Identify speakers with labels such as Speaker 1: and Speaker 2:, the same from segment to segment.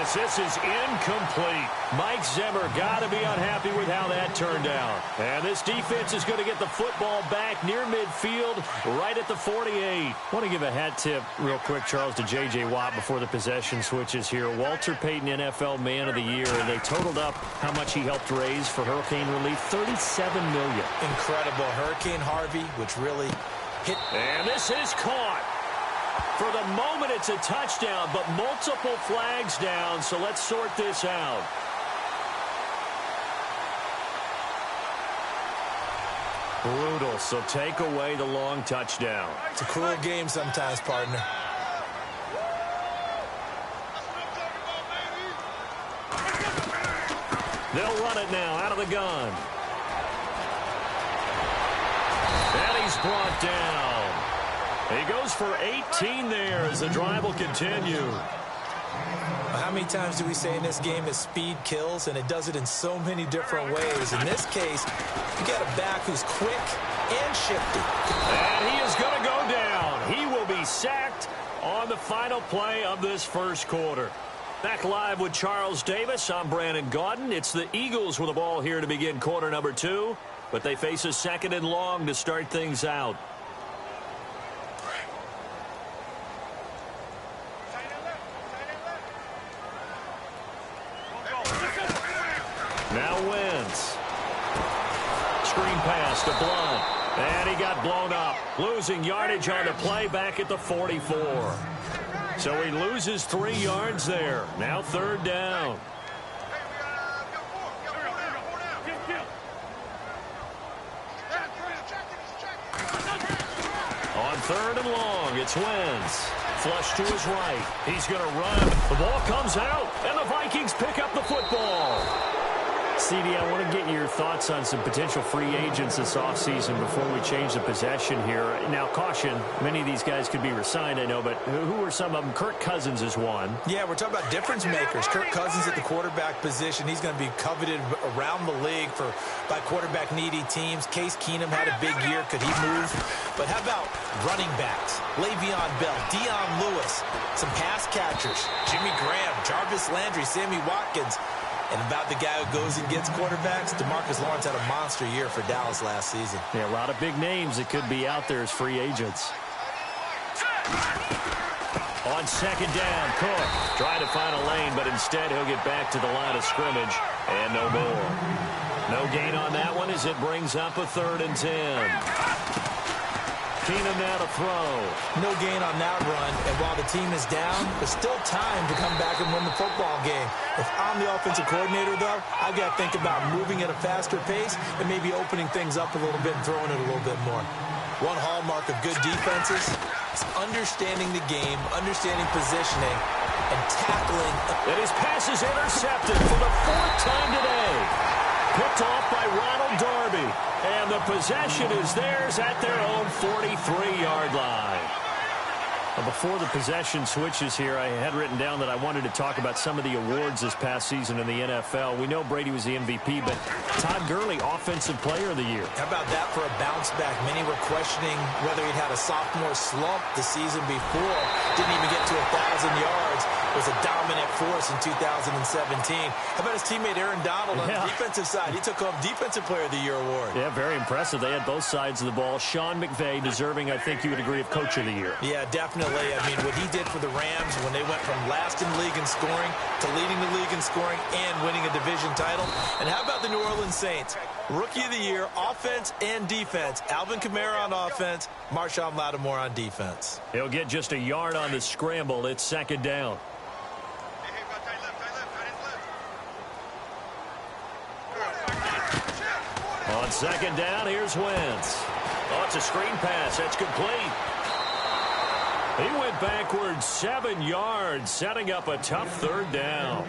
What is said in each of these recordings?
Speaker 1: as this is incomplete. Mike Zimmer got to be unhappy with how that turned out. And this defense is going to get the football back near midfield, right at the 48. I want to give a hat tip real quick, Charles, to J.J. Watt before the possession switches here. Walter Payton, NFL Man of the Year, and they totaled up how much he helped raise for hurricane relief, $37 million.
Speaker 2: Incredible. Hurricane Harvey, which really hit.
Speaker 1: And this is caught. For the moment, it's a touchdown, but multiple flags down, so let's sort this out. Brutal, so take away the long touchdown.
Speaker 2: It's a cruel game sometimes, partner.
Speaker 1: They'll run it now out of the gun. And he's brought down. He goes for 18 there as the drive will continue.
Speaker 2: How many times do we say in this game that speed kills, and it does it in so many different ways? In this case, you got a back who's quick and shifty.
Speaker 1: And he is going to go down. He will be sacked on the final play of this first quarter. Back live with Charles Davis. I'm Brandon Gaudin. It's the Eagles with the ball here to begin quarter number 2, but they face a second and long to start things out. Now Wentz. Screen pass to Blunt. And he got blown up. Losing yardage on the play back at the 44. So he loses 3 yards there. Now third down. On third and long, it's Wentz. Flush to his right. He's going to run. The ball comes out, and the Vikings pick up the football. CD, I want to get your thoughts on some potential free agents this offseason before we change the possession here. Now, caution, many of these guys could be re-signed, I know, but who are some of them? Kirk Cousins is one.
Speaker 2: Yeah, we're talking about difference makers. Kirk Cousins at the quarterback position. He's going to be coveted around the league by quarterback-needy teams. Case Keenum had a big year. Could he move? But how about running backs? Le'Veon Bell, Dion Lewis, some pass catchers, Jimmy Graham, Jarvis Landry, Sammy Watkins. And about the guy who goes and gets quarterbacks, DeMarcus Lawrence had a monster year for Dallas last season.
Speaker 1: Yeah, a lot of big names that could be out there as free agents. On second down, Cook trying to find a lane, but instead he'll get back to the line of scrimmage and no more. No gain on that one as it brings up a 3rd and 10. Keenum now to throw.
Speaker 2: No gain on that run, and while the team is down, there's still time to come back and win the football game. If I'm the offensive coordinator, though, I've got to think about moving at a faster pace and maybe opening things up a little bit and throwing it a little bit more. One hallmark of good defenses is understanding the game, understanding positioning, and tackling.
Speaker 1: And his pass is intercepted for the 4th time today. Picked off by Ronald Darby. And the possession is theirs at their own 43-yard line. Before the possession switches here, I had written down that I wanted to talk about some of the awards this past season in the NFL. We know Brady was the MVP, but Todd Gurley, Offensive Player of the Year.
Speaker 2: How about that for a bounce back? Many were questioning whether he'd had a sophomore slump the season before. Didn't even get to 1,000 yards. Was a dominant force in 2017. How about his teammate Aaron Donald on the defensive side? He took home Defensive Player of the Year award.
Speaker 1: Yeah, very impressive. They had both sides of the ball. Sean McVay deserving, I think you would agree, of Coach of the Year.
Speaker 2: Yeah, definitely. I mean, what he did for the Rams when they went from last in league in scoring to leading the league in scoring and winning a division title. And how about the New Orleans Saints? Rookie of the Year, offense and defense. Alvin Kamara on offense, Marshawn Lattimore on defense.
Speaker 1: He'll get just a yard on the scramble. It's second down. On second down, here's Wentz. Oh, it's a screen pass. That's complete. He went backwards 7 yards, setting up a tough 3rd down.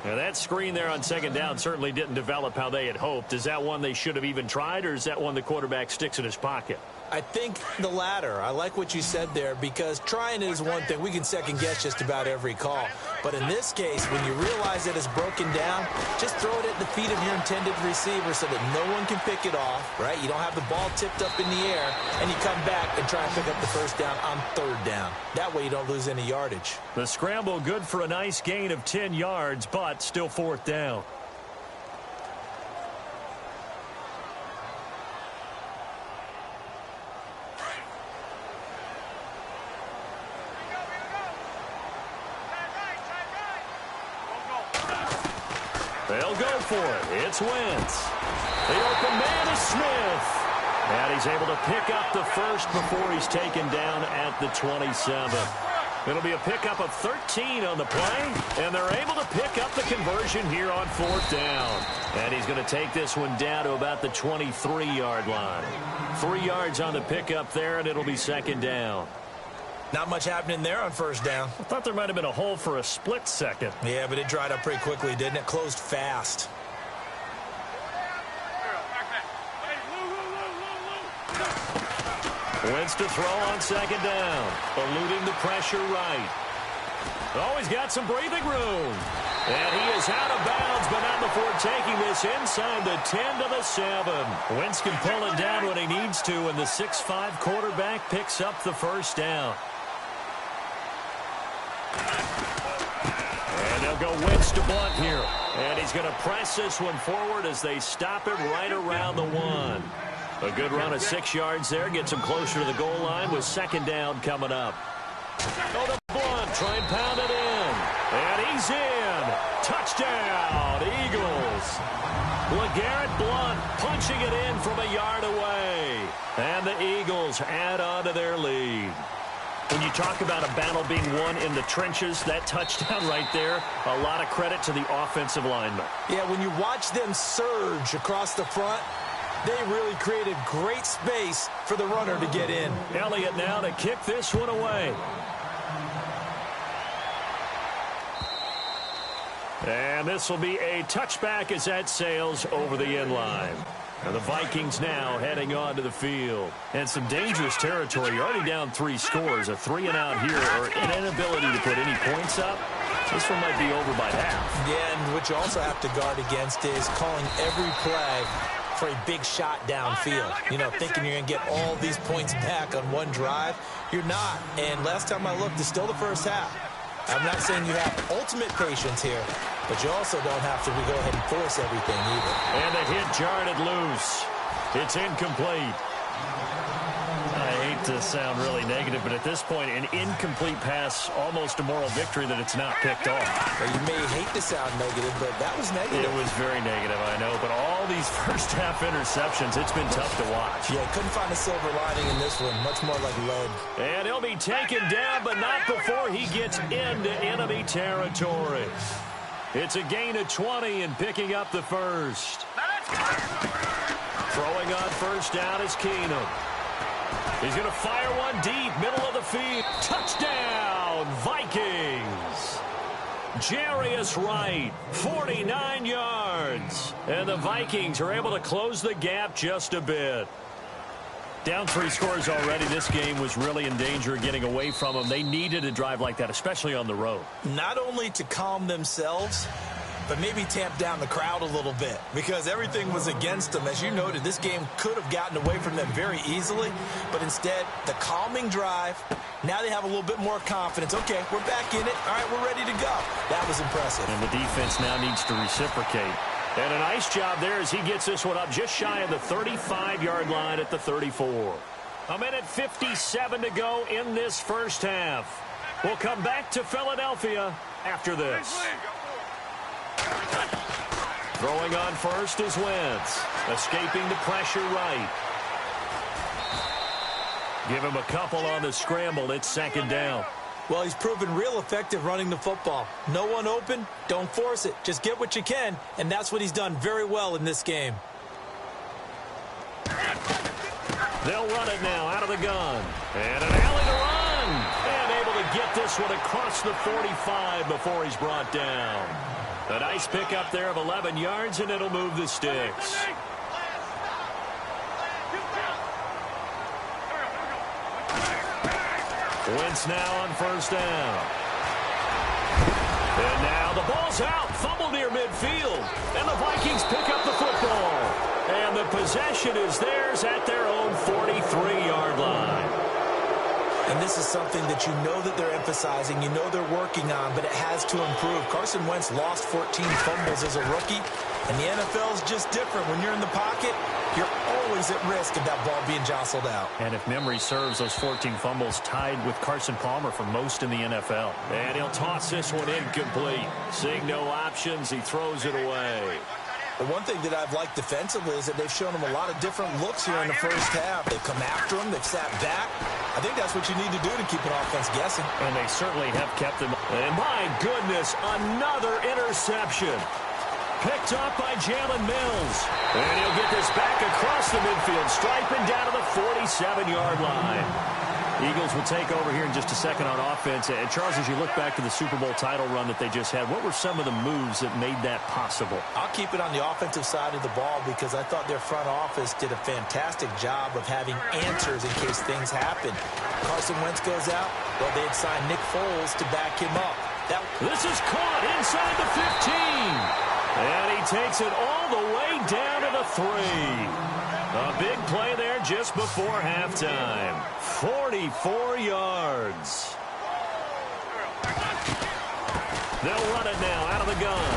Speaker 1: Now, that screen there on second down certainly didn't develop how they had hoped. Is that one they should have even tried, or is that one the quarterback sticks in his pocket?
Speaker 2: I think the latter. I like what you said there, because trying it is one thing. We can second guess just about every call. But in this case, when you realize that it's broken down, just throw it at the feet of your intended receiver so that no one can pick it off, right? You don't have the ball tipped up in the air, and you come back and try and pick up the first down on third down. That way you don't lose any yardage.
Speaker 1: The scramble good for a nice gain of 10 yards, but still fourth down. They'll go for it. It's Wentz. The open man is Smith. And he's able to pick up the first before he's taken down at the 27. It'll be a pickup of 13 on the play, and they're able to pick up the conversion here on fourth down. And he's going to take this one down to about the 23-yard line. 3 yards on the pickup there, and it'll be second down.
Speaker 2: Not much happening there on first down.
Speaker 1: I thought there might have been a hole for a split second.
Speaker 2: Yeah, but it dried up pretty quickly, didn't it? Closed fast.
Speaker 1: Wentz to throw on second down. Eluding the pressure right. Oh, he's got some breathing room. And he is out of bounds, but not before taking this inside the 10 to the 7. Wentz can pull it down when he needs to, and the 6'5" quarterback picks up the first down. And they'll go Wentz to Blunt here. And he's going to press this one forward as they stop it right around the 1. A good run of 6 yards there. Gets him closer to the goal line with second down coming up. Oh, the Blunt. Try and pound it in. And he's in. Touchdown, Eagles. LeGarrette Blunt punching it in from a yard away. And the Eagles add on to their lead. When you talk about a battle being won in the trenches, that touchdown right there, a lot of credit to the offensive linemen.
Speaker 2: Yeah, when you watch them surge across the front, they really created great space for the runner to get in.
Speaker 1: Elliott now to kick this one away. And this will be a touchback as that sails over the end line. And the Vikings now heading onto the field. And some dangerous territory. You're already down 3 scores. A 3-and-out here, or an inability to put any points up. This one might be over by half.
Speaker 2: Yeah, and what you also have to guard against is calling every play for a big shot downfield. You know, thinking you're going to get all these points back on one drive. You're not. And last time I looked, it's still the first half. I'm not saying you have ultimate patience here, but you also don't have to go ahead and force everything either.
Speaker 1: And the hit jarred it loose. It's incomplete. I hate to sound really negative, but at this point, an incomplete pass, almost a moral victory that it's not picked off.
Speaker 2: Well, you may hate to sound negative, but that was negative.
Speaker 1: It was very negative, I know. But all these first-half interceptions, it's been tough to watch.
Speaker 2: Yeah, couldn't find a silver lining in this one. Much more like lead.
Speaker 1: And he'll be taken down, but not before he gets into enemy territory. It's a gain of 20 and picking up the first. Throwing on first down is Keenum. He's going to fire one deep, middle of the field. Touchdown, Vikings. Jarius Wright, 49 yards. And the Vikings are able to close the gap just a bit. Down 3 scores already. This game was really in danger of getting away from them. They needed a drive like that, especially on the road.
Speaker 2: Not only to calm themselves, but maybe tamp down the crowd a little bit, because everything was against them. As you noted, this game could have gotten away from them very easily, but instead, the calming drive, now they have a little bit more confidence. Okay, we're back in it. All right, we're ready to go. That was impressive.
Speaker 1: And the defense now needs to reciprocate. And a nice job there as he gets this one up just shy of the 35-yard line at the 34. A minute 57 to go in this first half. We'll come back to Philadelphia after this. Throwing on first is Wentz. Escaping the pressure right. Give him a couple on the scramble. It's second down.
Speaker 2: Well, he's proven real effective running the football. No one open, don't force it. Just get what you can, and that's what he's done very well in this game.
Speaker 1: They'll run it now out of the gun. And an alley to run. And able to get this one across the 45 before he's brought down. A nice pickup there of 11 yards, and it'll move the sticks. Wentz now on first down. And now the ball's out. Fumble near midfield. And the Vikings pick up the football. And the possession is theirs at their own 43-yard line.
Speaker 2: And this is something that you know that they're emphasizing, you know they're working on, but it has to improve. Carson Wentz lost 14 fumbles as a rookie, and the NFL is just different. When you're in the pocket, you're always at risk of that ball being jostled out.
Speaker 1: And if memory serves, those 14 fumbles tied with Carson Palmer for most in the NFL. And he'll toss this one incomplete. Seeing no options, he throws it away.
Speaker 2: The one thing that I've liked defensively is that they've shown him a lot of different looks here in the first half. They've come after him. They've sat back. I think that's what you need to do to keep an offense guessing.
Speaker 1: And they certainly have kept them. And my goodness, another interception. Picked up by Jalen Mills. And he'll get this back across the midfield, striping down to the 47-yard line. Eagles will take over here in just a second on offense. And Charles, as you look back to the Super Bowl title run that they just had, what were some of the moves that made that possible?
Speaker 2: I'll keep it on the offensive side of the ball because I thought their front office did a fantastic job of having answers in case things happen. Carson Wentz goes out, well, they had signed Nick Foles to back him up.
Speaker 1: This is caught inside the 15. And he takes it all the way down to the 3. A big play there just before halftime. 44 yards. They'll run it now out of the gun.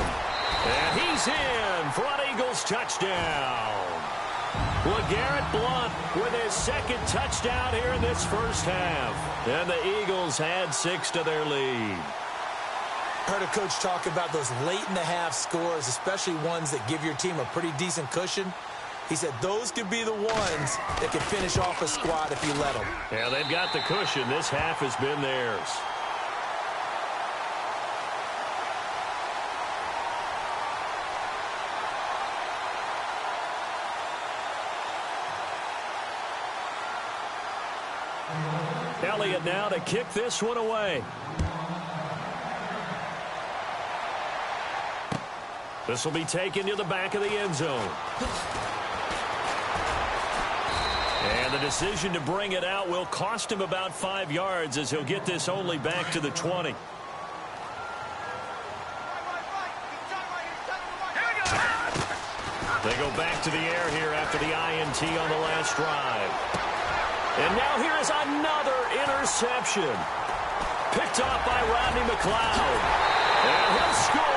Speaker 1: And he's in for an Eagles touchdown. LeGarrette Blount with his second touchdown here in this first half. And the Eagles add 6 to their lead.
Speaker 2: Heard a coach talk about those late-in-the-half scores, especially ones that give your team a pretty decent cushion. He said those could be the ones that can finish off a squad if you let them.
Speaker 1: Yeah, they've got the cushion. This half has been theirs. Elliott now to kick this one away. This will be taken to the back of the end zone. And the decision to bring it out will cost him about 5 yards as he'll get this only back to the 20. They go back to the air here after the INT on the last drive. And now here is another interception. Picked off by Rodney McLeod. And he'll score